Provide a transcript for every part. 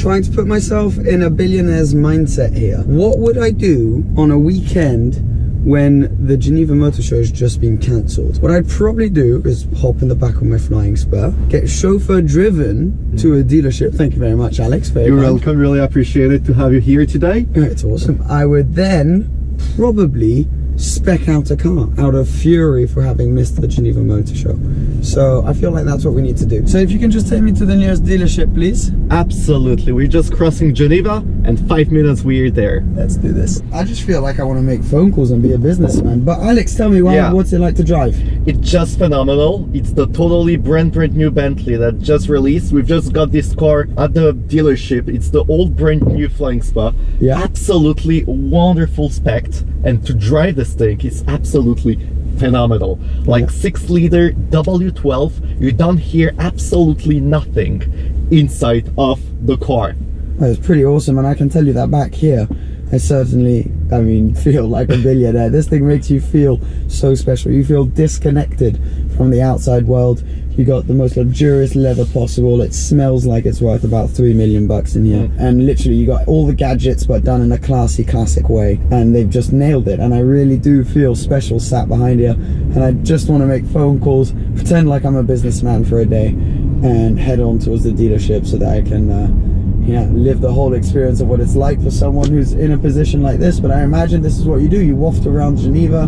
trying to put myself in a billionaire's mindset here. What would I do on a weekend when the Geneva Motor Show has just been cancelled? What I'd probably do is hop in the back of my flying spur, get chauffeur driven to a dealership. Thank you very much, Alex. You're welcome. Really appreciate it to have you here today. It's awesome. I would then probably spec out a car out of fury for having missed the Geneva Motor Show. So I feel like that's what we need to do. So if you can just take me to the nearest dealership, please. Absolutely. We're just crossing Geneva and 5 minutes we're there. Let's do this. I just feel like I want to make phone calls and be a businessman. But Alex, tell me, what's it like to drive? It's just phenomenal. It's the totally brand new Bentley that just released. We've just got this car at the dealership. It's the old brand new Flying Spa. Yeah. Absolutely wonderful spec. And to drive this thing is absolutely phenomenal. Like 6-liter W12, you don't hear absolutely nothing inside of the car. It's pretty awesome, and I can tell you that back here, I certainly, feel like a billionaire. This thing makes you feel so special. You feel disconnected from the outside world. You got the most luxurious leather possible. It smells like it's worth about $3 million in here. And literally you got all the gadgets but done in a classy, classic way. And they've just nailed it. And I really do feel special sat behind here. And I just want to make phone calls, pretend like I'm a businessman for a day, and head on towards the dealership so that I can live the whole experience of what it's like for someone who's in a position like this. But I imagine this is what you do. You waft around Geneva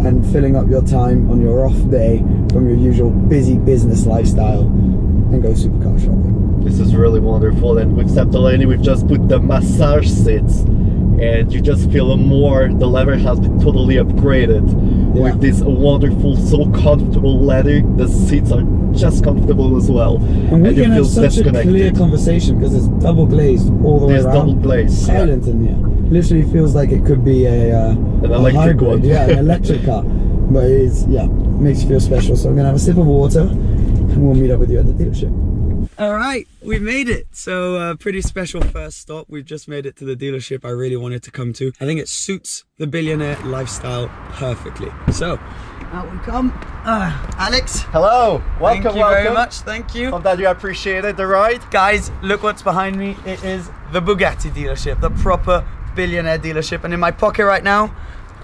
and filling up your time on your off day from your usual busy business lifestyle and go supercar shopping. This is really wonderful. And with Septolani, we've just put the massage seats, and you just feel more, the leather has been totally upgraded with this wonderful, so comfortable leather. The seats are just comfortable as well. And we can have such a clear conversation because it's double glazed all the way around. Double glazed. Silent in here. Literally feels like it could be an electric one. Yeah, an electric car. But it's, makes you feel special. So I'm going to have a sip of water and we'll meet up with you at the dealership. All right, we made it. So pretty special first stop. We've just made it to the dealership I really wanted to come to. I think it suits the billionaire lifestyle perfectly. So out we come. Alex. Hello. Welcome. Thank you very much. Thank you. Hope that you appreciated the ride. Guys, look what's behind me. It is the Bugatti dealership, the proper billionaire dealership. And in my pocket right now,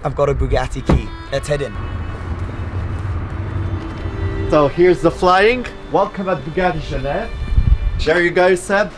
I've got a Bugatti key. Let's head in. So here's the flying. Welcome at Bugatti Genève. There you go, Seb.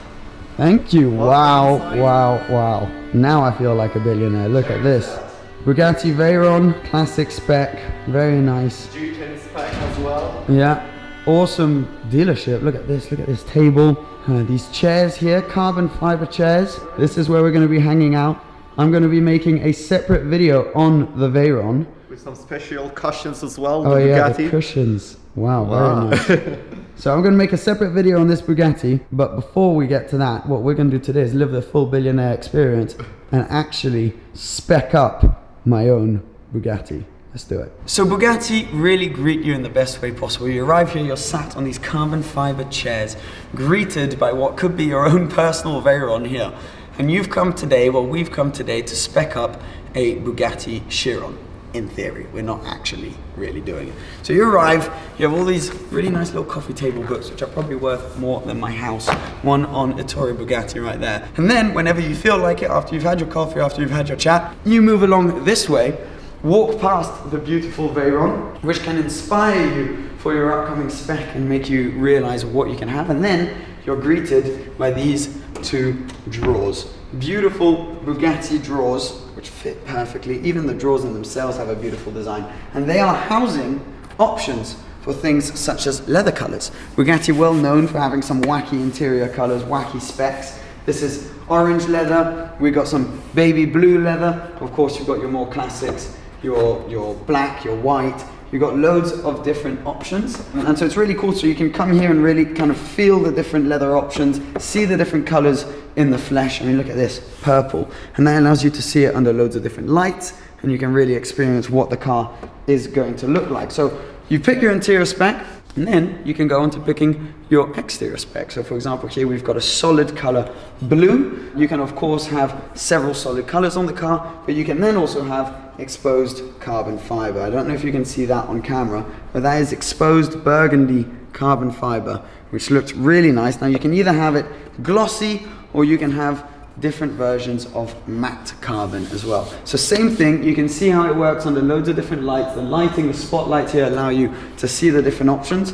Thank you. Wow, wow, wow. Now I feel like a billionaire. Look at this. Bugatti Veyron, classic spec, very nice. Duke spec as well. Yeah, awesome dealership. Look at this table. These chairs here, carbon fiber chairs. This is where we're going to be hanging out. I'm going to be making a separate video on the Veyron. With some special cushions as well. Oh yeah, Bugatti. the cushions. Wow, very nice. So I'm going to make a separate video on this Bugatti, but before we get to that, what we're going to do today is live the full billionaire experience and actually spec up my own Bugatti. Let's do it. So Bugatti really greet you in the best way possible. You arrive here, you're sat on these carbon fiber chairs, greeted by what could be your own personal Veyron here. And we've come today to spec up a Bugatti Chiron. In theory, we're not actually really doing it. So you arrive, you have all these really nice little coffee table books, which are probably worth more than my house. One on Ettore Bugatti right there. And then whenever you feel like it, after you've had your coffee, after you've had your chat, you move along this way, walk past the beautiful Veyron, which can inspire you for your upcoming spec and make you realize what you can have. And then you're greeted by these two drawers. Beautiful Bugatti drawers, which fit perfectly. Even the drawers in themselves have a beautiful design. And they are housing options for things such as leather colors. Bugatti well known for having some wacky interior colors, wacky specs. This is orange leather. We've got some baby blue leather. Of course, you've got your more classics, your black, your white. You've got loads of different options. And so it's really cool. So you can come here and really kind of feel the different leather options, see the different colors in the flesh. I mean, look at this, purple. And that allows you to see it under loads of different lights, and you can really experience what the car is going to look like. So you pick your interior spec, and then you can go on to picking your exterior spec. So for example, here we've got a solid color blue. You can of course have several solid colors on the car, but you can then also have exposed carbon fiber. I don't know if you can see that on camera, but that is exposed burgundy carbon fiber, which looks really nice. Now you can either have it glossy or you can have different versions of matte carbon as well. So same thing, you can see how it works under loads of different lights. The lighting, the spotlights here allow you to see the different options.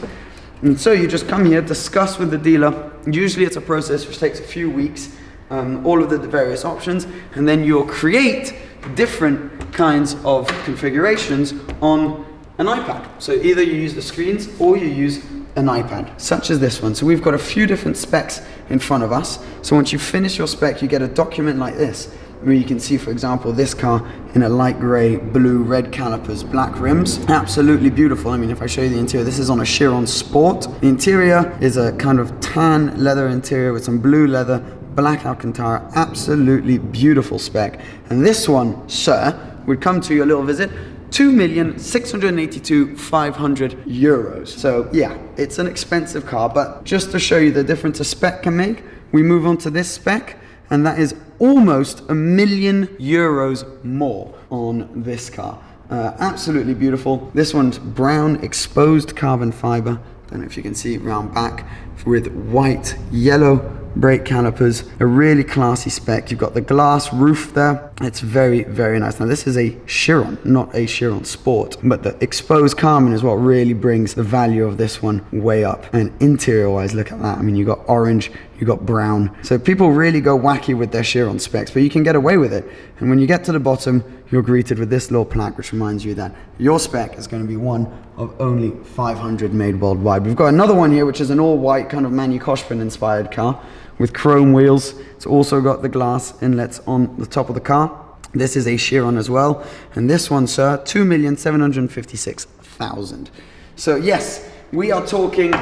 And so you just come here, discuss with the dealer. Usually it's a process which takes a few weeks, all of the various options, and then you'll create different kinds of configurations on an iPad. So either you use the screens or you use an iPad, such as this one. So we've got a few different specs in front of us. So once you finish your spec, you get a document like this, where you can see, for example, this car in a light gray, blue, red calipers, black rims. Absolutely beautiful. I mean, if I show you the interior, this is on a Chiron Sport. The interior is a kind of tan leather interior with some blue leather, black Alcantara. Absolutely beautiful spec. And this one, sir, would come to your little visit, 2,682,500 euros. So yeah, it's an expensive car, but just to show you the difference a spec can make, we move on to this spec, and that is almost €1,000,000 more on this car. Absolutely beautiful. This one's brown exposed carbon fiber. Don't know if you can see round back, with white, yellow brake calipers, a really classy spec. You've got the glass roof there. It's very, very nice. Now this is a Chiron, not a Chiron Sport, but the exposed carbon is what really brings the value of this one way up. And interior wise, look at that. I mean, you got orange, you got brown. So people really go wacky with their Chiron specs, but you can get away with it. And when you get to the bottom, you're greeted with this little plaque, which reminds you that your spec is going to be one of only 500 made worldwide. We've got another one here, which is an all white kind of Manu Koshpin inspired car with chrome wheels. It's also got the glass inlets on the top of the car. This is a Chiron as well. And this one, sir, 2,756,000. So yes, we are talking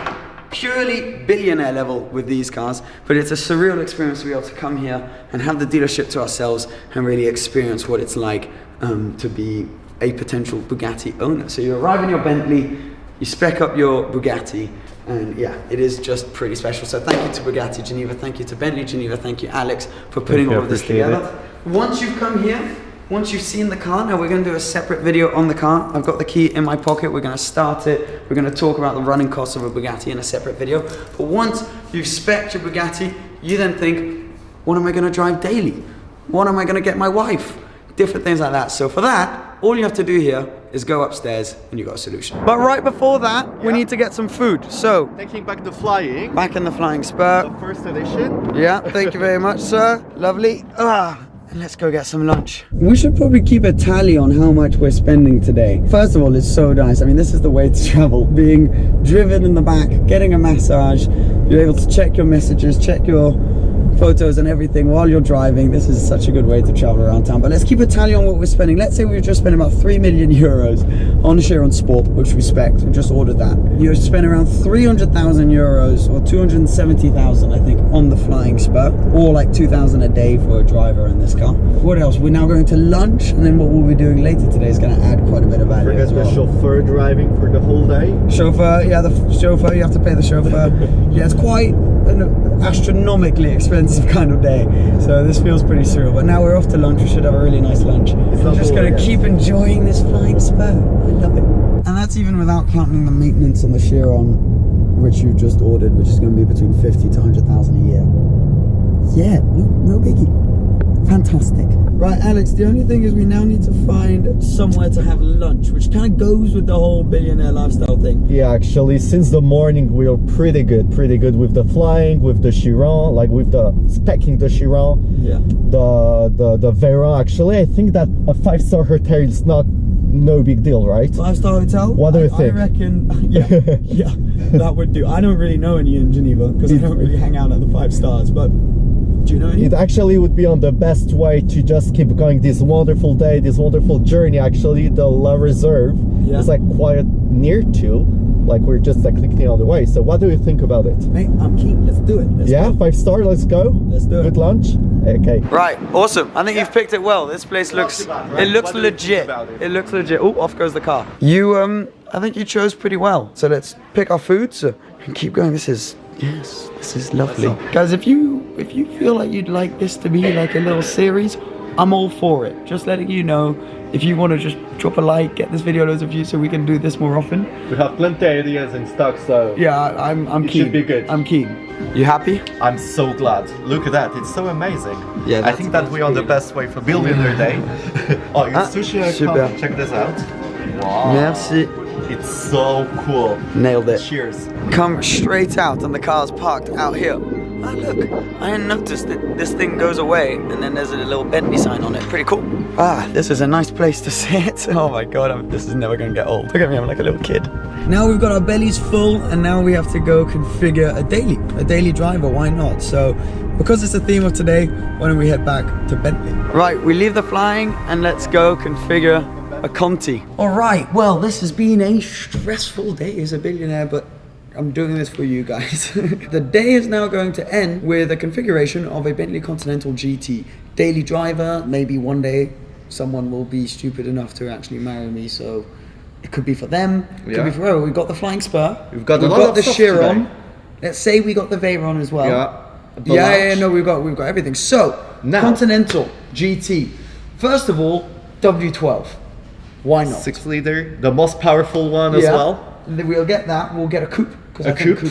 purely billionaire level with these cars, but it's a surreal experience to be able to come here and have the dealership to ourselves and really experience what it's like to be a potential Bugatti owner. So you arrive in your Bentley, you spec up your Bugatti, and yeah, it is just pretty special. So thank you to Bugatti Geneva, thank you to Bentley Geneva, thank you Alex for putting all of this together. Once you've come here, once you've seen the car, now we're going to do a separate video on the car. I've got the key in my pocket, we're going to start it, we're going to talk about the running costs of a Bugatti in a separate video. But once you've spec'd your Bugatti, you then think, what am I going to drive daily? What am I going to get my wife? Different things like that. So for that, all you have to do here is go upstairs and you got a solution. But right before that, we need to get some food. So, taking back the flying. Back in the Flying Spur. The first edition. Yeah, thank you very much, sir. Lovely. And let's go get some lunch. We should probably keep a tally on how much we're spending today. First of all, it's so nice. I mean, this is the way to travel. Being driven in the back, getting a massage. You're able to check your messages, check your photos and everything while you're driving. This is such a good way to travel around town. But let's keep a tally on what we're spending. Let's say we've just spent about 3 million euros on Chiron Sport, which we spec. We just ordered that. You spent around 300,000 euros or 270,000, I think, on the Flying Spur, or like 2,000 a day for a driver in this car. What else? We're now going to lunch, and then what we'll be doing later today is going to add quite a bit of value. Forget as well. The chauffeur driving for the whole day. Chauffeur, yeah, the chauffeur. You have to pay the chauffeur. Yeah, it's quite an astronomically expensive kind of day, so this feels pretty surreal. But now we're off to lunch. We should have a really nice lunch. I'm just going to keep enjoying this Flying Spur. I love it. And that's even without counting the maintenance on the Chiron, which you've just ordered, which is going to be between 50 to 100,000 a year. Yeah, no biggie. Fantastic. Right, Alex, the only thing is we now need to find somewhere to have lunch, which kind of goes with the whole billionaire lifestyle thing. Yeah, actually, since the morning we are pretty good with the flying, with the Chiron, like with the specking the Chiron. Yeah. The Veyron, actually, I think that a 5-star hotel is no big deal, right? 5-star hotel? What do you think? I reckon, yeah, that would do. I don't really know any in Geneva because I don't really hang out at the 5 stars, but do you know any? It actually would be on the best way to just keep going this wonderful day, this wonderful journey. Actually, the La Reserve is like quite near to, like we're just like clicking on the way. So what do you think about it? Mate, I'm keen. Let's do it. Let's go. 5-star, let's go. Let's do it. Good lunch. Okay. Right, awesome. I think you've picked it well. This place looks, it looks legit. It looks legit. Oh, off goes the car. You, I think you chose pretty well. So let's pick our foods and keep going. This is lovely. Guys, if you feel like you'd like this to be like a little series, I'm all for it. Just letting you know, if you want to just drop a like, get this video loads of views so we can do this more often. We have plenty of ideas in stock, so yeah, I'm it keen. should be good. I'm keen. You happy? I'm so glad. Look at that, it's so amazing. Yeah, I think that we're on the best way for Billionaire Day. Oh, your sushi, super. check this out. Wow. Merci. It's so cool. Nailed it. Cheers. Come straight out and the car's parked out here. Oh look, I didn't notice that this thing goes away and then there's a little Bentley sign on it. Pretty cool. Ah, this is a nice place to sit. Oh my god, this is never gonna get old. Look at me, I'm like a little kid. Now we've got our bellies full and now we have to go configure a daily driver, why not? So, because it's the theme of today, why don't we head back to Bentley? Right, we leave the flying and let's go configure a Conti. All right, well, this has been a stressful day as a billionaire, but I'm doing this for you guys. The day is now going to end with a configuration of a Bentley Continental GT. Daily driver, maybe one day someone will be stupid enough to actually marry me, so it could be for them, it could be for whoever. We've got the flying spur, we've got the Chiron. Let's say we got the Veyron as well. Yeah, no, we've got everything. So, now, Continental GT. First of all, W12. Why not? 6-liter, the most powerful one as well. We'll get that. We'll get a coupe. A coupe,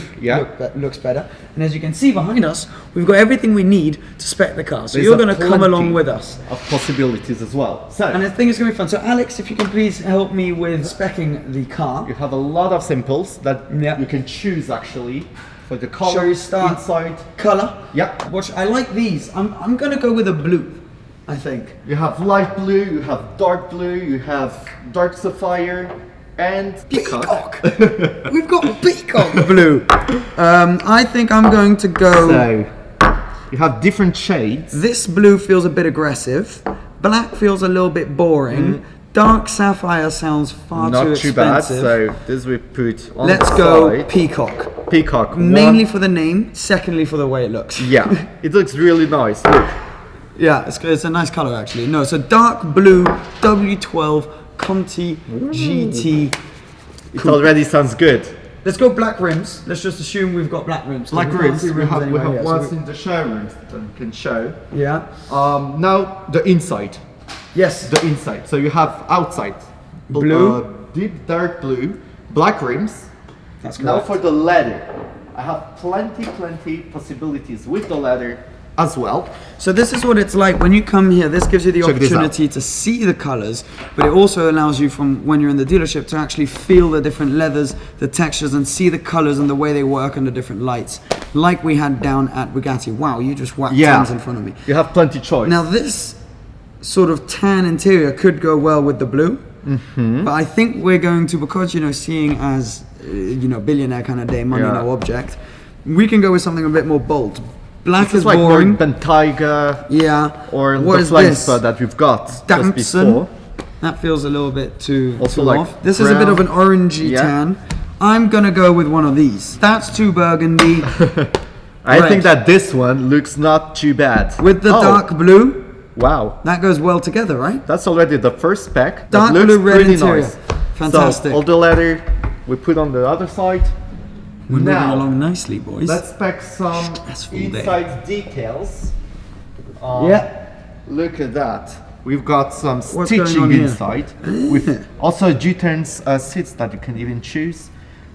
looks better. And as you can see behind us, we've got everything we need to spec the car. So you're going to come along with us. Of possibilities as well. So, and I think it's going to be fun. So Alex, if you can please help me with specing the car. You have a lot of simples that you can choose actually for the color, Shall we start inside, color. Yeah. Which I like these. I'm going to go with a blue. I think. You have light blue, you have dark blue, you have dark sapphire, and peacock. We've got peacock blue. I think I'm going to go. So you have different shades. This blue feels a bit aggressive. Black feels a little bit boring. Dark sapphire sounds far too expensive. Not too bad. So this we put on Let's the go side. peacock. Peacock. Mainly for the name. Secondly for the way it looks. Yeah, it looks really nice. Look. Yeah, it's a nice color actually. No, so dark blue W12 Conti GT. It already sounds good. Let's go black rims. Let's just assume we've got black rims. Black rims. We have anyway, ones in the showrooms that we can show. Yeah. Now the inside. Yes. The inside. So you have outside blue, deep dark blue, black rims. That's correct. Now for the leather, I have plenty possibilities with the leather as well. So this is what it's like when you come here. This gives you the opportunity to see the colors, but it also allows you from when you're in the dealership to actually feel the different leathers, the textures, and see the colors and the way they work under different lights, like we had down at Bugatti. Wow, you just whacked tons in front of me. You have plenty choice. Now this sort of tan interior could go well with the blue, but I think we're going to, because seeing as billionaire kind of day, money no object, we can go with something a bit more bold. Black is like boring. Bentayga. Yeah. Or what the flying spur that we've got just before. That feels a little bit too like off. This is a bit of an orangey tan. I'm gonna go with one of these. That's too burgundy. I think that this one looks not too bad. With the dark blue. Wow. That goes well together, right? That's already the first spec. Dark blue, red interior. Nice. Fantastic. So all the leather we put on the other side. We're moving along nicely, boys. Let's spec some inside details. Look at that. We've got some stitching inside. With also G-turns seats that you can even choose.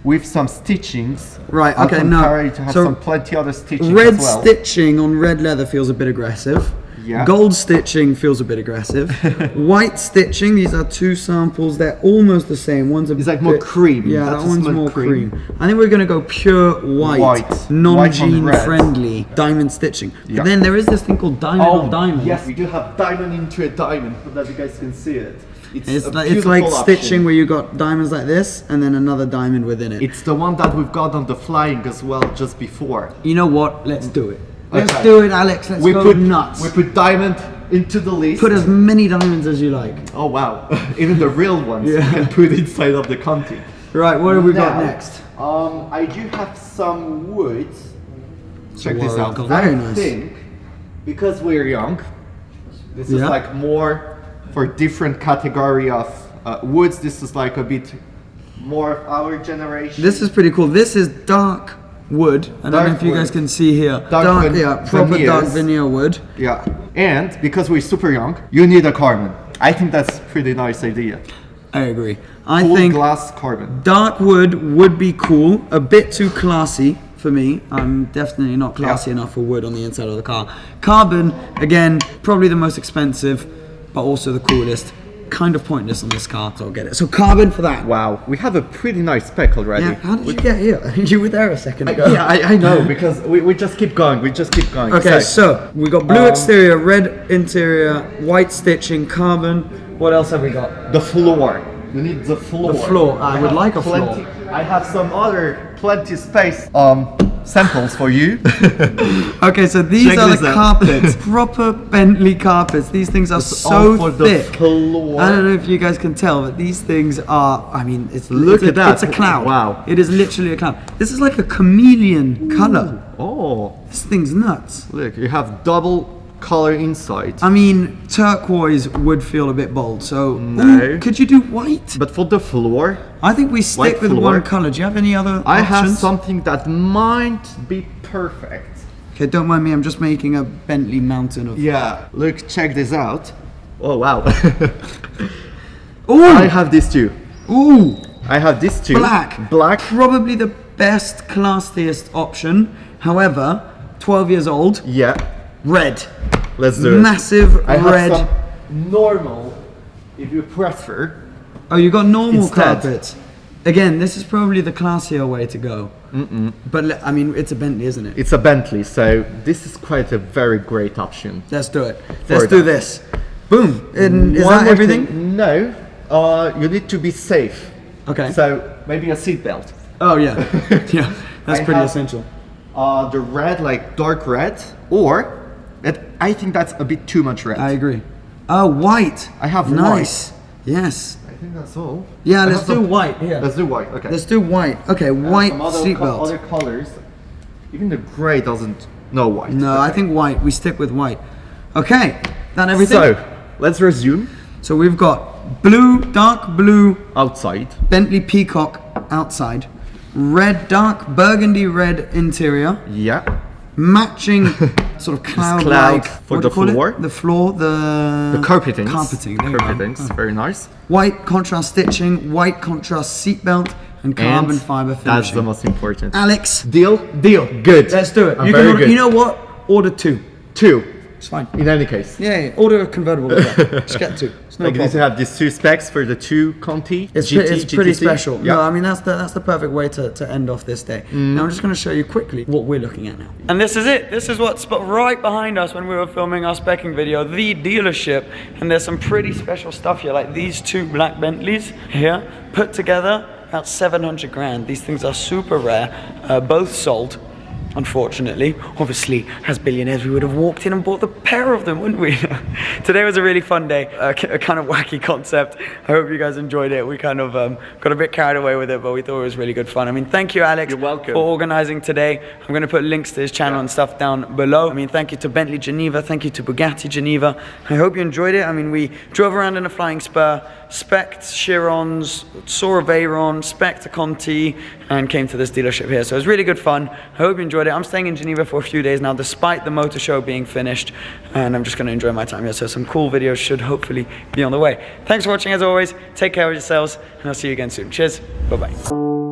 With some stitchings. Right, okay, no. To have some plenty other stitching red as well. Stitching on red leather feels a bit aggressive. Yeah. Gold stitching feels a bit aggressive. White stitching, these are two samples, they're almost the same. One's a it's like more cream. Yeah, that one's more cream. I think we're going to go pure white non-jean friendly diamond stitching. Yeah. But then there is this thing called diamond of diamonds. Yes, we do have diamond into a diamond, so that you guys can see it. It's like stitching where you got diamonds like this and then another diamond within it. It's the one that we've got on the flying as well just before. You know what? Let's do it. Let's do it, Alex. Let's go nuts. We put diamond into the list. Put as many diamonds as you like. Oh wow! Even the real ones you can put inside of the Conti. Right, what have we got next? I do have some wood. Check this out. Very nice. I think because we're young, this is like more for different category of woods. This is like a bit more of our generation. This is pretty cool. This is dark wood. I don't know if you guys can see here. Dark proper dark veneers. veneer wood. Yeah, and because we're super young, you need a carbon. I think that's a pretty nice idea. I agree. I Full think glass carbon. dark wood would be cool. A bit too classy for me. I'm definitely not classy enough for wood on the inside of the car. Carbon, again, probably the most expensive, but also the coolest. Kind of pointless on this car, so I'll get it. So carbon for that. Wow, we have a pretty nice spec already. Yeah, how did you get here? You were there a second ago. Yeah, I know, because we just keep going, Okay, so we got blue exterior, red interior, white stitching, carbon. What else have we got? The floor. You need the floor. The floor. I would like a floor. I have some other plenty space samples for you. Okay, so these Check are this the out. carpets, proper Bentley carpets. These things are all so for the thick. floor. I don't know if you guys can tell, but these things are, I mean, Look at that. It's a cloud. Wow. It is literally a cloud. This is like a chameleon color. Oh, This thing's nuts. look, you have double color inside. I mean, turquoise would feel a bit bold, so No. ooh, could you do white? But for the floor, I think we stick White with floor. one color. Do you have any other I have options? something that might be perfect. Okay, don't mind me, I'm just making a Bentley mountain of... Yeah, look, check this out. Oh wow. Ooh! I have these two. Ooh! I have these two. Black. Probably the best, classiest option. However, 12 years old. Yeah. Red. Let's do it. Massive I have red. some normal, if you prefer. Oh, you got normal Instead. carpets. Again, this is probably the classier way to go. But I mean, it's a Bentley, isn't it? It's a Bentley, so this is quite a very great option. Let's do it. Let's do that. this. Boom. And is One that more everything? thing. No, you need to be safe. Okay. So maybe a seatbelt. Oh yeah. Yeah. That's I pretty have- essential. The red, like dark red, or I think that's a bit too much red. I agree. Oh, white. I have nice. Yes. I think that's all. Yeah, I let's have do some- white here. Let's do white. Okay. Let's do white. Okay, white Some other seatbelt. other colors. Even the gray doesn't. No white. No, I Okay. think white. We stick with white. Okay, that everything? So let's resume. So we've got blue, dark blue, Outside. Bentley Peacock outside, red, dark burgundy red interior, Yeah. matching sort of cloud-like. for what the do you call it? floor. The floor, the Carpetings. Carpeting. There you go. Carpetings. Very nice. White contrast stitching, white contrast seatbelt, and carbon fiber finishing. That's the most important. Alex, Deal. deal. Good. Let's do it. I'm You very can order, good. you know what? Order two. Two. It's fine. In any case. Yeah, order a convertible as well. Just get two. It's no Like you need to problem. have these two specs for the two Conti. It's, GT, it's pretty GTC. special. Yeah. No, I mean that's the perfect way to end off this day. Now I'm just going to show you quickly what we're looking at now. And this is it. This is what's right behind us when we were filming our specking video, the dealership. And there's some pretty special stuff here, like these two black Bentleys here, put together about 700 grand. These things are super rare, both sold. Unfortunately, obviously, as billionaires, we would have walked in and bought the pair of them, wouldn't we? Today was a really fun day, a kind of wacky concept. I hope you guys enjoyed it. We kind of got a bit carried away with it, but we thought it was really good fun. I mean, thank you, Alex, You're welcome. for organizing today. I'm going to put links to his channel and stuff down below. I mean, thank you to Bentley Geneva, thank you to Bugatti Geneva. I hope you enjoyed it. I mean, we drove around in a Flying Spur, spec'd Chirons, saw a Veyron, spec'd a Conti, and came to this dealership here. So it was really good fun. I hope you enjoyed it. I'm staying in Geneva for a few days now, despite the motor show being finished, and I'm just going to enjoy my time here. So some cool videos should hopefully be on the way. Thanks for watching as always. Take care of yourselves, and I'll see you again soon. Cheers. Bye-bye.